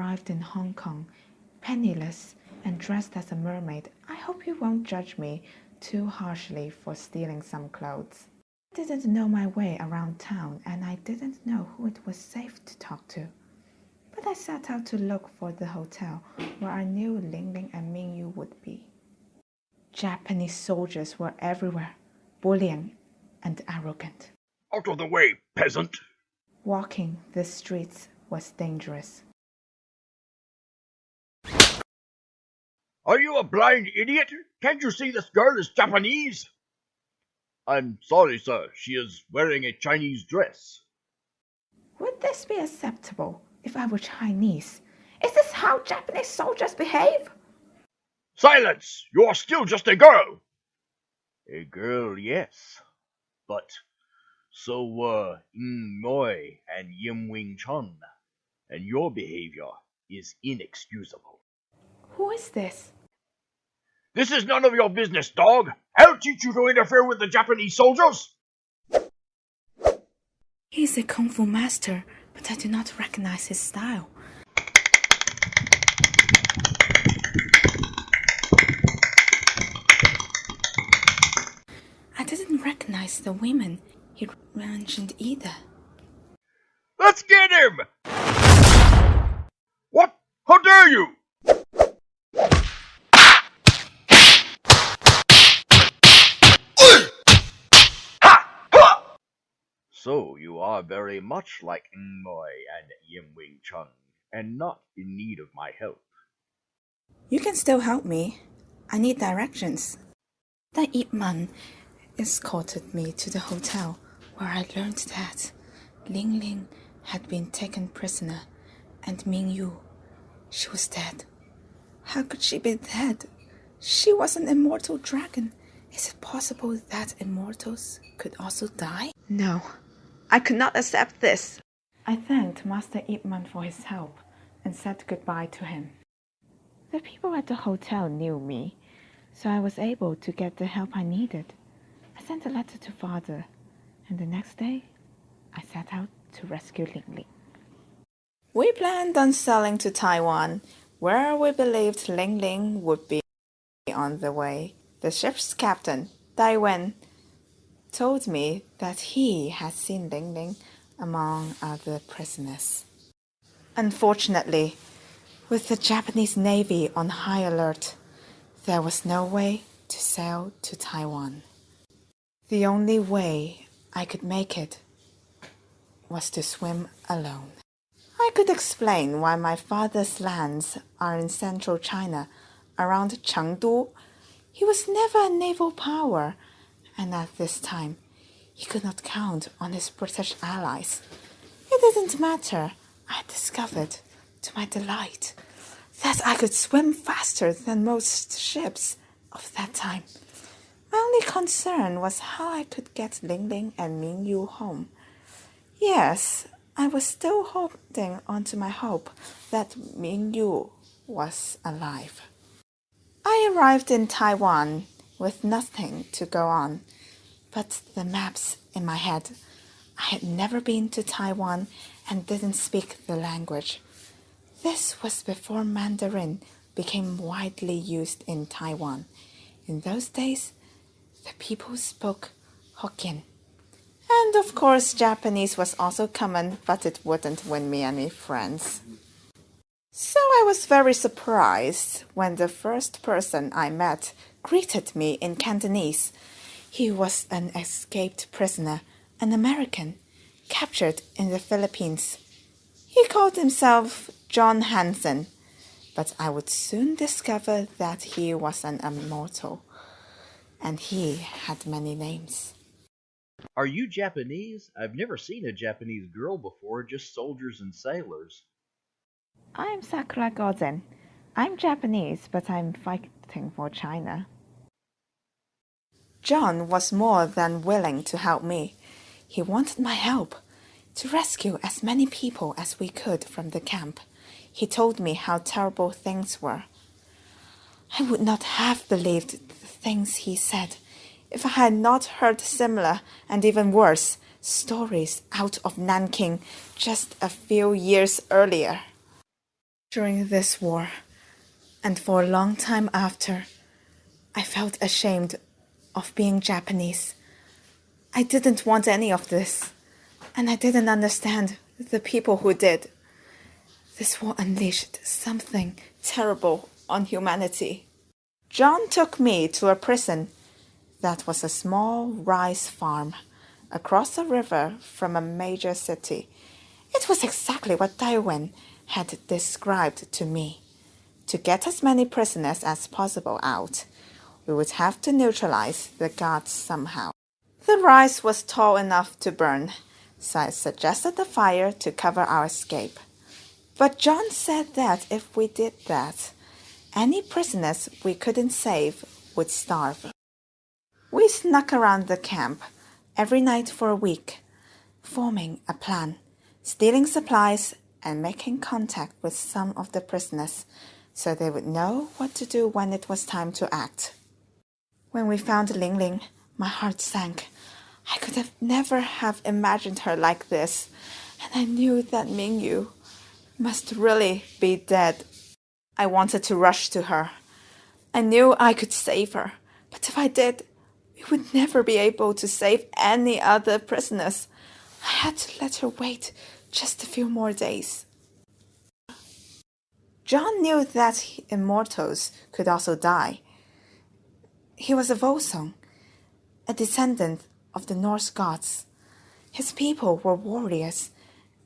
arrived in Hong Kong, penniless and dressed as a mermaid. I hope you won't judge me too harshly for stealing some clothes. I didn't know my way around town, and I didn't know who it was safe to talk to. But I set out to look for the hotel where I knew Lingling and Ming Yu would be. Japanese soldiers were everywhere, bullying and arrogant. Out of the way, peasant! Walking the streets was dangerous. Are you a blind idiot? Can't you see this girl is Japanese? I'm sorry, sir. She is wearing a Chinese dress. Would this be acceptable if I were Chinese? Is this how Japanese soldiers behave? Silence! You are still just a girl! A girl, yes. But so were Moy and Yim Wing Chun, and your behavior is inexcusable. Who is this? This is none of your business, dog! I'll teach you to interfere with the Japanese soldiers! He is a kung fu master, but I do not recognize his style. I didn't recognize the women he mentioned either. Let's get him! What? How dare you! So you are very much like Moy and Yim Wing Chun, and not in need of my help. You can still help me. I need directions. The Ip Man escorted me to the hotel, where I learned that Lingling had been taken prisoner, and Ming Yu, she was dead. How could she be dead? She was an immortal dragon. Is it possible that immortals could also die? No, I could not accept this. I thanked Master Ip Man for his help and said goodbye to him. The people at the hotel knew me, so I was able to get the help I needed. I sent a letter to father, and the next day, I set out to rescue Lingling. We planned on sailing to Taiwan, where we believed Lingling would be on the way. The ship's captain, Dai Wen, told me that he had seen Lingling among other prisoners. Unfortunately, with the Japanese Navy on high alert, there was no way to sail to Taiwan. The only way I could make it was to swim alone. I could explain why my father's lands are in central China, around Chengdu. He was never a naval power, and at this time, he could not count on his British allies. It didn't matter. I discovered, to my delight, that I could swim faster than most ships of that time. My only concern was how I could get Lingling and Ming Yu home. Yes, I was still holding on to my hope that Ming Yu was alive. I arrived in Taiwan with nothing to go on but the maps in my head. I had never been to Taiwan and didn't speak the language. This was before Mandarin became widely used in Taiwan. In those days, the people spoke Hokkien. And of course, Japanese was also common, but it wouldn't win me any friends. So I was very surprised when the first person I met greeted me in Cantonese. He was an escaped prisoner, an American, captured in the Philippines. He called himself John Hansen, but I would soon discover that he was an immortal, and he had many names. Are you Japanese? I've never seen a Japanese girl before, just soldiers and sailors. I'm SAKURA GOZEN. I'm Japanese, but I'm fighting for China. John was more than willing to help me. He wanted my help to rescue as many people as we could from the camp. He told me how terrible things were. I would not have believed the things he said if I had not heard similar and even worse stories out of Nanking just a few years earlier. During this war, and for a long time after, I felt ashamed of being Japanese. I didn't want any of this, and I didn't understand the people who did. This war unleashed something terrible on humanity. John took me to a prison that was a small rice farm across a river from a major city. It was exactly what Daiwen had described to me. To get as many prisoners as possible out, we would have to neutralize the guards somehow. The rice was tall enough to burn, so I suggested a fire to cover our escape. But John said that if we did that, any prisoners we couldn't save would starve. We snuck around the camp every night for a week, forming a plan, stealing supplies and making contact with some of the prisoners so they would know what to do when it was time to act. When we found Lingling, my heart sank. I could have never have imagined her like this, and I knew that Ming Yu must really be dead. I wanted to rush to her. I knew I could save her, but if I did, we would never be able to save any other prisoners. I had to let her wait just a few more days. John knew that immortals could also die. He was a Volsung, a descendant of the Norse gods. His people were warriors,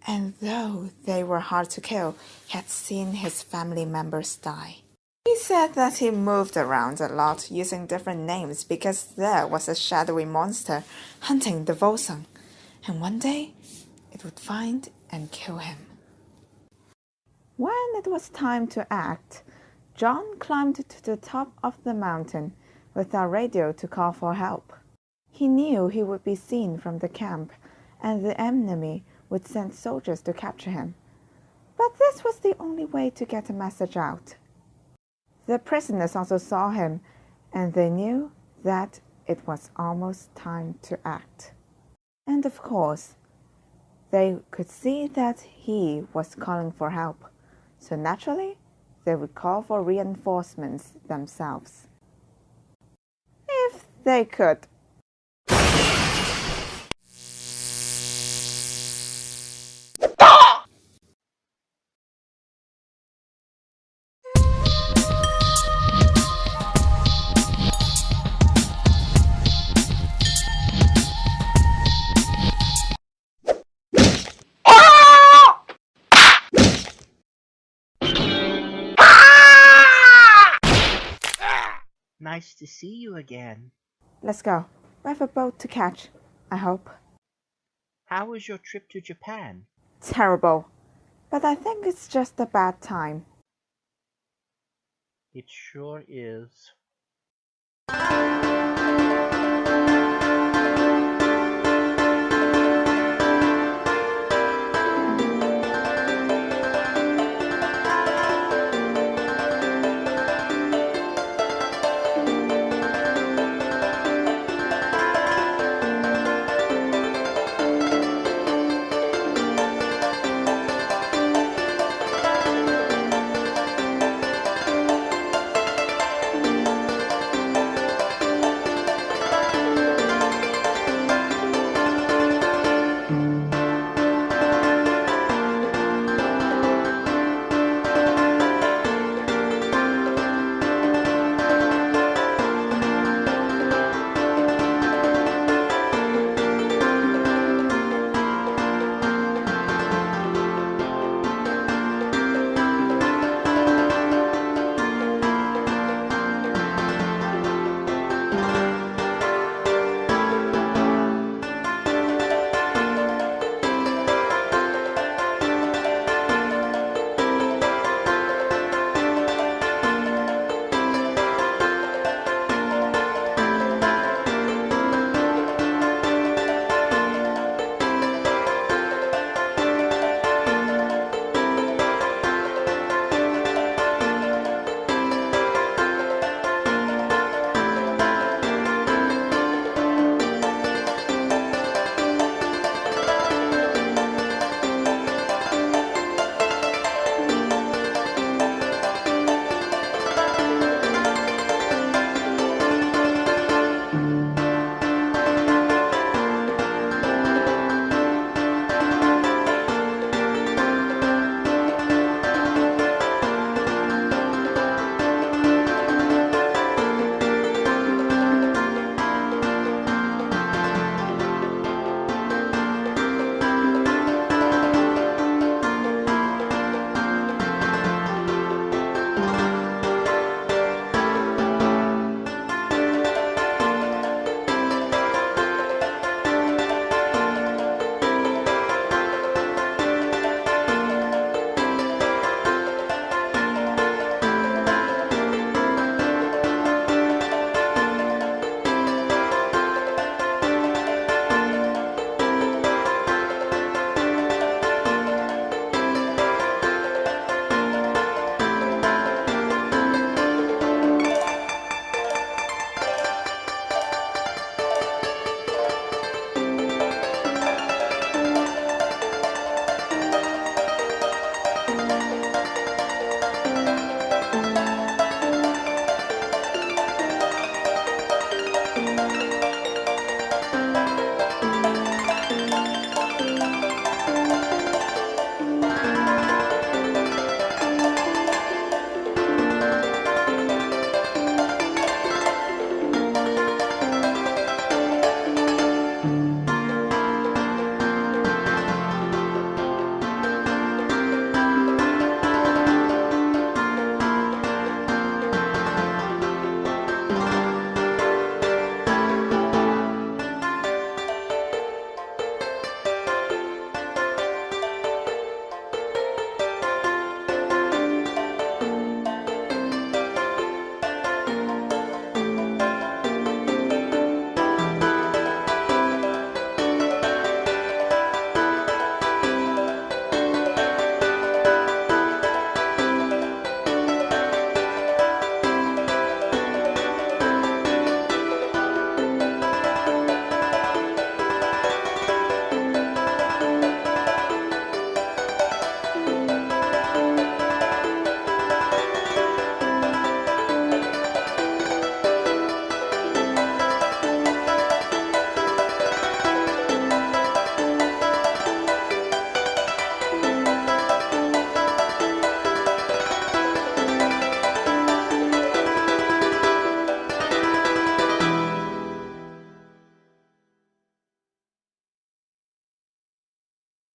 and though they were hard to kill, he had seen his family members die. He said that he moved around a lot using different names because there was a shadowy monster hunting the Volsung, and one day it would find and kill him. When it was time to act, John climbed to the top of the mountain with our radio to call for help. He knew he would be seen from the camp, and the enemy would send soldiers to capture him. But this was the only way to get a message out. The prisoners also saw him, and they knew that it was almost time to act. And of course, they could see that he was calling for help, so naturally, they would call for reinforcements themselves. If they could. Nice to see you again. Let's go. We have a boat to catch, I hope. How was your trip to Japan? Terrible. But I think it's just a bad time. It sure is.